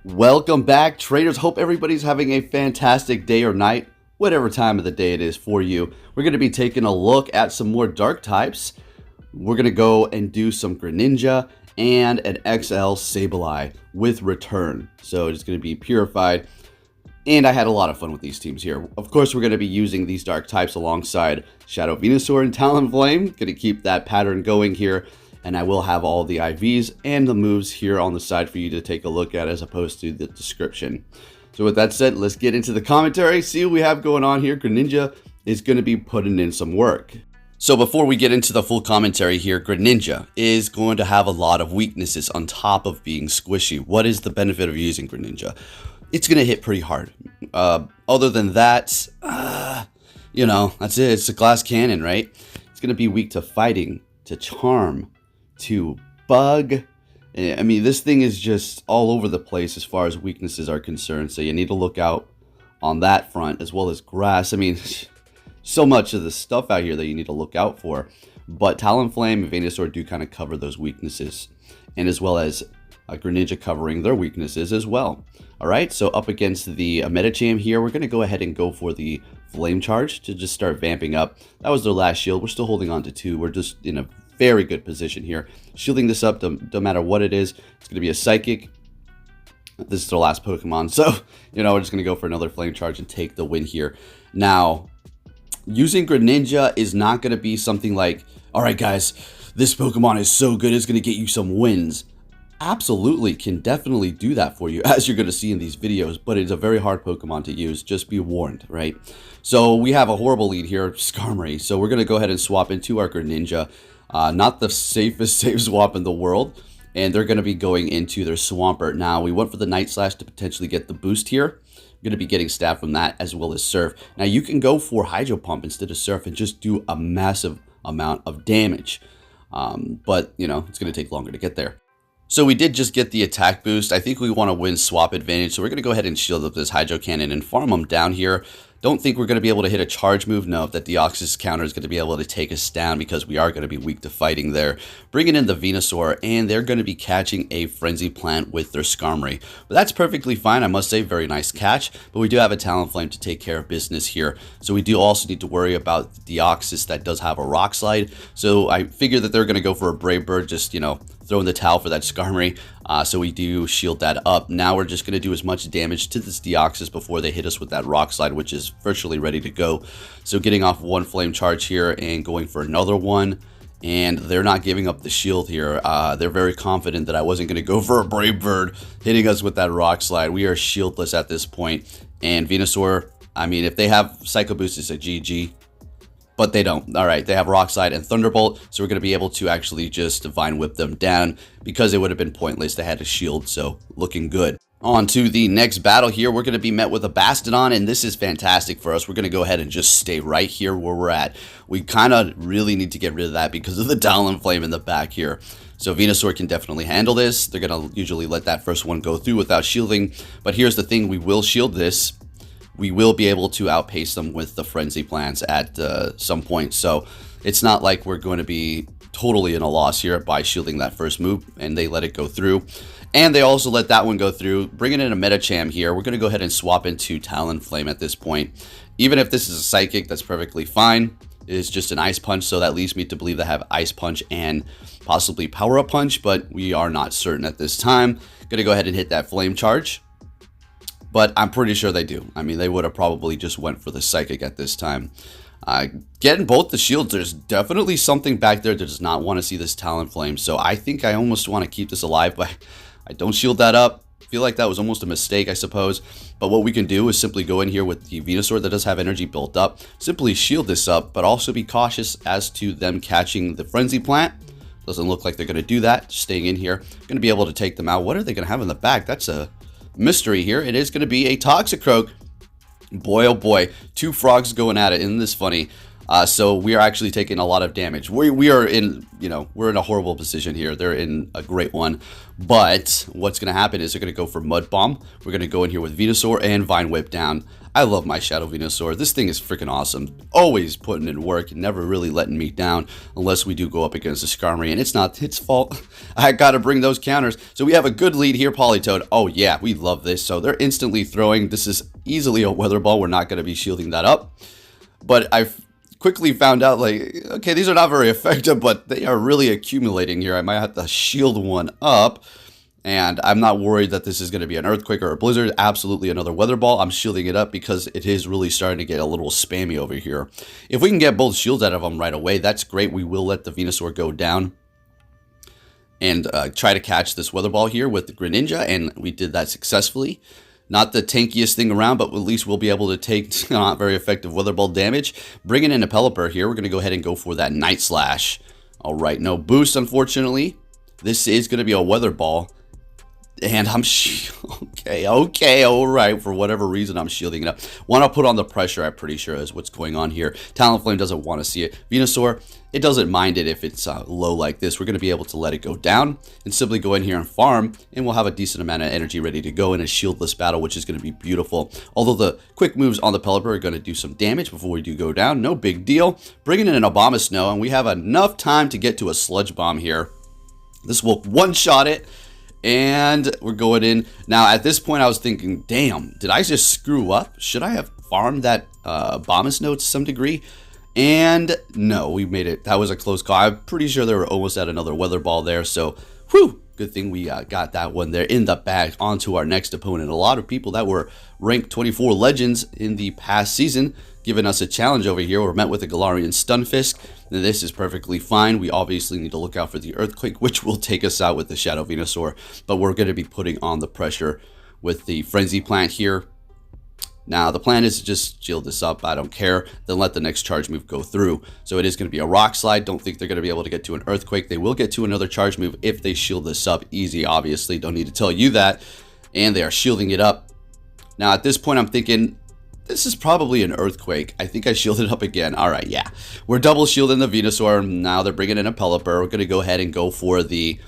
Welcome back, traders. Hope everybody's having a fantastic day or night, whatever time of the day it is for you. We're going to be taking a look at some more dark types. We're going to go and do some Greninja and an XL Sableye with return. So it's going to be purified. And I had a lot of fun with these teams here. Of course, we're going to be using these dark types alongside Shadow Venusaur and Talonflame. Going to keep that pattern going here. And I will have all the IVs and the moves here on the side for you to take a look at as opposed to the description. So with that said, let's get into the commentary, see what we have going on here. Greninja is going to be putting in some work. So before we get into the full commentary here, Greninja is going to have a lot of weaknesses on top of being squishy. What is the benefit of using Greninja? It's going to hit pretty hard. Other than that, you know, that's it. It's a glass cannon, right? It's going to be weak to fighting, to charm, to bug. I mean, this thing is just all over the place as far as weaknesses are concerned, so you need to look out on that front, as well as grass. I mean, so much of the stuff out here that you need to look out for, but Talonflame and Venusaur do kind of cover those weaknesses, and as well as Greninja covering their weaknesses as well. Alright, so up against the Medicham here, we're going to go ahead and go for the Flame Charge to just start vamping up. That was their last shield. We're still holding on to 2. We're just in a very good position here. Shielding this up, no matter what it is. It's going to be a Psychic. This is their last Pokemon, so, you know, we're just going to go for another Flame Charge and take the win here. Now, using Greninja is not going to be something like, alright guys, this Pokemon is so good, it's going to get you some wins. Absolutely can definitely do that for you, as you're going to see in these videos, but it's a very hard Pokemon to use. Just be warned, right? So we have a horrible lead here, Skarmory. So we're going to go ahead and swap into our Greninja. Not the safest save swap in the world, and they're going to be going into their Swampert. Now, we went for the Night Slash to potentially get the boost here. You're going to be getting stab from that, as well as Surf. Now, you can go for Hydro Pump instead of Surf and just do a massive amount of damage. But, you know, it's going to take longer to get there. So we did just get the attack boost. I think we want to win swap advantage, so we're going to go ahead and shield up this Hydro Cannon and farm them down here. Don't think we're going to be able to hit a charge move. No, that Deoxys counter is going to be able to take us down because we are going to be weak to fighting there. Bringing in the Venusaur, and they're going to be catching a Frenzy Plant with their Skarmory. But that's perfectly fine, I must say. Very nice catch. But we do have a Talonflame to take care of business here. So we do also need to worry about Deoxys that does have a Rock Slide. So I figure that they're going to go for a Brave Bird, just, you know, throw in the towel for that Skarmory. So we do shield that up. Now we're just going to do as much damage to this Deoxys before they hit us with that Rock Slide, which is virtually ready to go. So getting off one Flame Charge here and going for another one. And they're not giving up the shield here. They're very confident that I wasn't going to go for a Brave Bird hitting us with that Rock Slide. We are shieldless at this point. And Venusaur, I mean, if they have Psycho Boost, it's a GG. But they don't. Alright, they have Rock Slide and Thunderbolt, so we're going to be able to actually just Divine Whip them down because it would have been pointless. They had a shield, so looking good. On to the next battle here, we're going to be met with a Bastodon, and this is fantastic for us. We're going to go ahead and just stay right here where we're at. We kind of really need to get rid of that because of the Talonflame in the back here. So Venusaur can definitely handle this. They're going to usually let that first one go through without shielding, but here's the thing, we will shield this. We will be able to outpace them with the Frenzy Plants at some point. So it's not like we're going to be totally in a loss here by shielding that first move, and they let it go through. And they also let that one go through. Bringing in a Medicham here, we're going to go ahead and swap into Talonflame at this point. Even if this is a Psychic, that's perfectly fine. It is just an Ice Punch, so that leads me to believe they have Ice Punch and possibly Power Up Punch, but we are not certain at this time. Going to go ahead and hit that Flame Charge. But I'm pretty sure they do. I mean, they would have probably just went for the Psychic at this time. Getting both the shields, there's definitely something back there that does not want to see this Talonflame. So I think I almost want to keep this alive, but I don't shield that up. I feel like that was almost a mistake, I suppose. But what we can do is simply go in here with the Venusaur that does have energy built up. Simply shield this up, but also be cautious as to them catching the Frenzy Plant. Doesn't look like they're going to do that. Staying in here. Going to be able to take them out. What are they going to have in the back? That's a mystery here. It is going to be a Toxicroak. Boy, oh boy. Two frogs going at it. Isn't this funny? So we are actually taking a lot of damage. We are in, we're in a horrible position here. They're in a great one. But what's going to happen is they're going to go for Mud Bomb. We're going to go in here with Venusaur and Vine Whip down. I love my Shadow Venusaur. This thing is freaking awesome. Always putting in work, never really letting me down unless we do go up against a Skarmory, and it's not its fault. I got to bring those counters. So we have a good lead here, Politoed. Oh yeah, we love this. So they're instantly throwing. This is easily a Weather Ball. We're not going to be shielding that up. But I've quickly found out, like, okay, these are not very effective, but they are really accumulating here. I might have to shield one up. And I'm not worried that this is going to be an Earthquake or a Blizzard. Absolutely another Weather Ball. I'm shielding it up because it is really starting to get a little spammy over here. If we can get both shields out of them right away, that's great. We will let the Venusaur go down and try to catch this Weather Ball here with the Greninja, and we did that successfully. Not the tankiest thing around, but at least we'll be able to take not very effective Weather Ball damage. Bringing in a Pelipper here, we're going to go ahead and go for that Night Slash. All right, no boost, unfortunately. This is going to be a Weather Ball. And I'm okay, all right. For whatever reason, I'm shielding it up. Want to put on the pressure, I'm pretty sure is what's going on here. Talonflame doesn't want to see it. Venusaur, it doesn't mind it if it's low like this. We're going to be able to let it go down and simply go in here and farm, and we'll have a decent amount of energy ready to go in a shieldless battle, which is going to be beautiful. Although the quick moves on the Pelipper are going to do some damage before we do go down. No big deal. Bringing in an Abomasnow, and we have enough time to get to a Sludge Bomb here. This will one-shot it. And we're going in. Now, at this point, I was thinking, damn, did I just screw up? Should I have farmed that Abomasnow to some degree? And no, we made it. That was a close call. I'm pretty sure they were almost at another Weather Ball there. So, whew, good thing we got that one there in the bag. On to our next opponent. A lot of people that were ranked 24 Legends in the past season giving us a challenge over here. We're met with a Galarian Stunfisk. Now, this is perfectly fine. We obviously need to look out for the Earthquake, which will take us out with the Shadow Venusaur. But we're going to be putting on the pressure with the Frenzy Plant here. Now, the plan is to just shield this up. I don't care. Then let the next charge move go through. So it is going to be a Rock Slide. Don't think they're going to be able to get to an Earthquake. They will get to another charge move if they shield this up. Easy, obviously. Don't need to tell you that. And they are shielding it up. Now, at this point, I'm thinking, this is probably an Earthquake. I think I shielded up again. All right, yeah. We're double shielding the Venusaur. Now they're bringing in a Pelipper. We're going to go ahead and go for the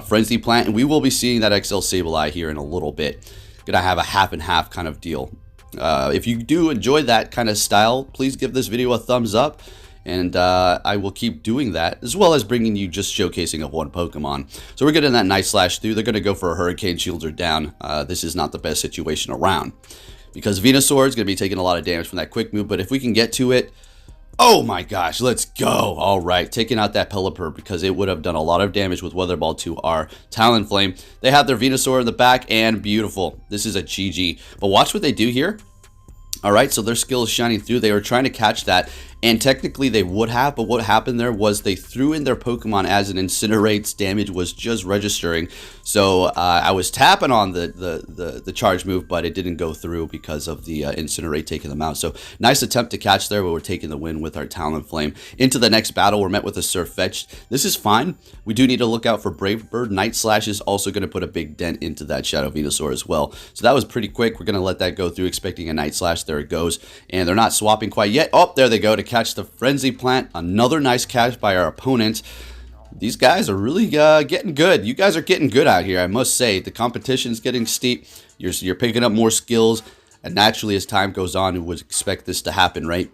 Frenzy Plant. And we will be seeing that XL Sableye here in a little bit. Going to have a half and half kind of deal. If you do enjoy that kind of style, please give this video a thumbs up. And I will keep doing that, as well as bringing you just showcasing of one Pokemon. So we're getting that Night Slash through. They're going to go for a Hurricane. Shields are down. This is not the best situation around, because Venusaur is going to be taking a lot of damage from that quick move. But if we can get to it, oh my gosh, let's go. All right, taking out that Pelipper, because it would have done a lot of damage with Weather Ball to our Talonflame. They have their Venusaur in the back, and beautiful. This is a GG. But watch what they do here. All right, so their skill is shining through. They were trying to catch that, and technically they would have, but what happened there was they threw in their Pokemon as it incinerates. Damage was just registering. So I was tapping on the charge move, but it didn't go through because of the Incinerate taking them out. So nice attempt to catch there, but we're taking the win with our Talonflame. Into the next battle, we're met with a Surf Fetch. This is fine. We do need to look out for Brave Bird. Night Slash is also going to put a big dent into that Shadow Venusaur as well. So that was pretty quick. We're going to let that go through, expecting a Night Slash. There it goes. And they're not swapping quite yet. Oh, there they go to catch the Frenzy Plant. Another nice catch by our opponent. These guys are really getting good. You guys are getting good out here, I must say. The competition's getting steep. You're picking up more skills. And naturally, as time goes on, you would expect this to happen, right?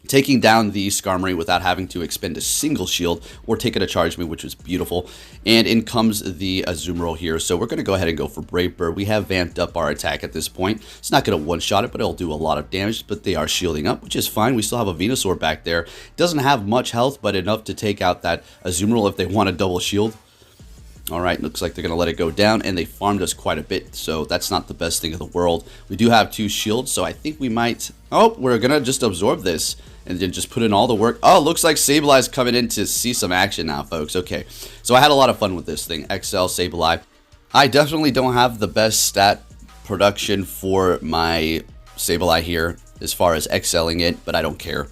Taking down the Skarmory without having to expend a single shield or taking a charge move, which was beautiful. And in comes the Azumarill here. So we're going to go ahead and go for Brave Bird. We have vamped up our attack at this point. It's not going to one-shot it, but it'll do a lot of damage. But they are shielding up, which is fine. We still have a Venusaur back there. Doesn't have much health, but enough to take out that Azumarill if they want a double shield. All right, looks like they're going to let it go down, and they farmed us quite a bit, so that's not the best thing in the world. We do have 2 shields, so I think we might... Oh, we're going to just absorb this and then just put in all the work. Oh, looks like Sableye's coming in to see some action now, folks. Okay, so I had a lot of fun with this thing, XL Sableye. I definitely don't have the best stat production for my Sableye here as far as XLing it, but I don't care.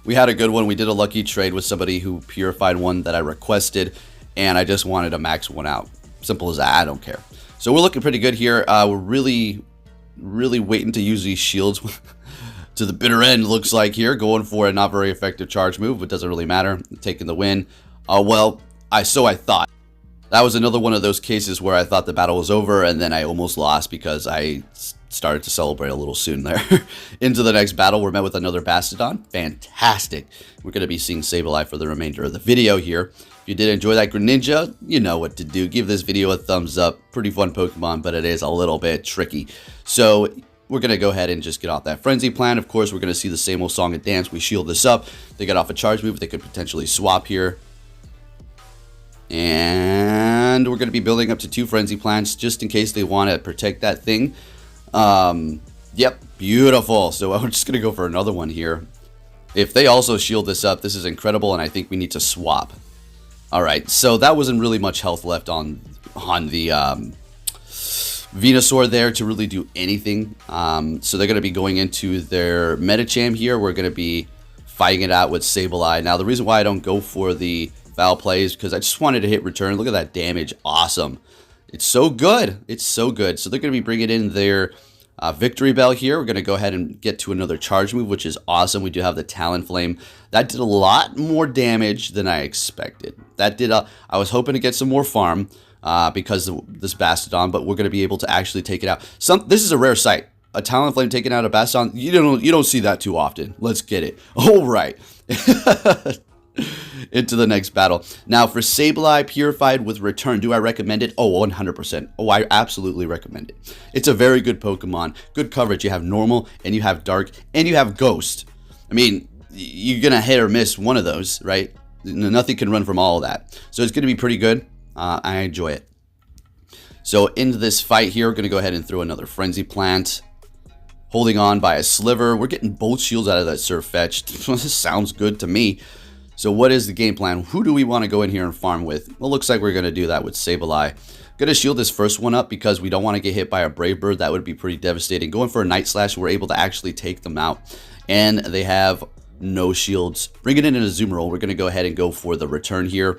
We had a good one. We did a lucky trade with somebody who purified one that I requested, and I just wanted to max one out. Simple as that. I don't care. So we're looking pretty good here. We're really waiting to use these shields. to the bitter end, looks like here. Going for a not very effective charge move, but doesn't really matter. Taking the win. Well, so I thought. That was another one of those cases where I thought the battle was over, and then I almost lost because I started to celebrate a little soon there. Into the next battle, we're met with another Bastiodon. Fantastic. We're going to be seeing Sableye for the remainder of the video here. If you did enjoy that Greninja, you know what to do. Give this video a thumbs up. Pretty fun Pokemon, but it is a little bit tricky. So we're going to go ahead and just get off that Frenzy Plant. Of course, we're going to see the same old song and dance. We shield this up. They get off a charge move. They could potentially swap here. And we're going to be building up to 2 Frenzy Plants just in case they want to protect that thing. Yep, beautiful. So I'm just going to go for another one here. If they also shield this up, this is incredible, and I think we need to swap. Alright, so that wasn't really much health left on the Venusaur there to really do anything. So they're going to be going into their Medicham here. We're going to be fighting it out with Sableye. Now, the reason why I don't go for the foul plays because I just wanted to hit return. Look at that damage. Awesome. It's so good. It's so good. So they're going to be bringing in their Victory Bell here. We're going to go ahead and get to another charge move, which is awesome. We do have the Talonflame. That did a lot more damage than I expected. That did I was hoping to get some more farm because of this Bastiodon, but we're going to be able to actually take it out. This is a rare sight. A Talonflame taking out a Bastiodon. You don't see that too often. Let's get it. All right. Into the next battle. Now for Sableye Purified with Return, do I recommend it? Oh, 100%. Oh, I absolutely recommend it. It's a very good Pokemon. Good coverage. You have Normal, and you have Dark, and you have Ghost. I mean, you're going to hit or miss one of those, right? Nothing can run from all of that. So it's going to be pretty good. I enjoy it. So into this fight here, we're going to go ahead and throw another Frenzy Plant. Holding on by a Sliver. We're getting both shields out of that Surf Fetch. This sounds good to me. So what is the game plan? Who do we want to go in here and farm with? Well, looks like we're going to do that with Sableye. Going to shield this first one up because we don't want to get hit by a Brave Bird. That would be pretty devastating. Going for a Night Slash, we're able to actually take them out. And they have no shields. Bring it in a Azumarill. We're going to go ahead and go for the return here.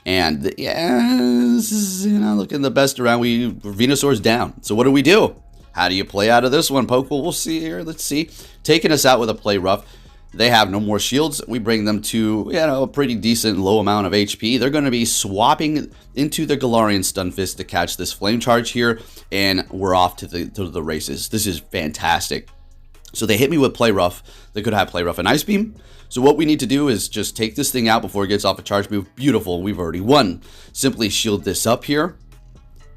And yeah, this is looking the best around. Venusaur's down. So what do? How do you play out of this one, Poke? Well, we'll see here. Let's see. Taking us out with a Play Rough. They have no more shields. We bring them to, a pretty decent low amount of HP. They're going to be swapping into the Galarian Stunfisk to catch this Flame Charge here, and we're off to the races. This is fantastic. So they hit me with Play Rough. They could have Play Rough and Ice Beam. So what we need to do is just take this thing out before it gets off a charge move. Beautiful. We've already won. Simply shield this up here.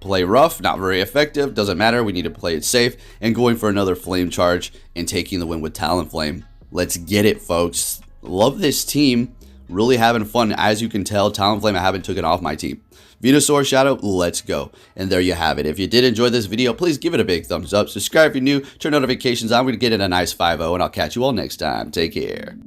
Play Rough, not very effective. Doesn't matter. We need to play it safe. And going for another Flame Charge and taking the win with Talonflame. Let's get it, folks. Love this team. Really having fun. As you can tell, Talonflame, I haven't taken off my team. Venusaur, Shadow, let's go. And there you have it. If you did enjoy this video, please give it a big thumbs up. Subscribe if you're new. Turn notifications on. We're going to get it a nice 5-0, and I'll catch you all next time. Take care.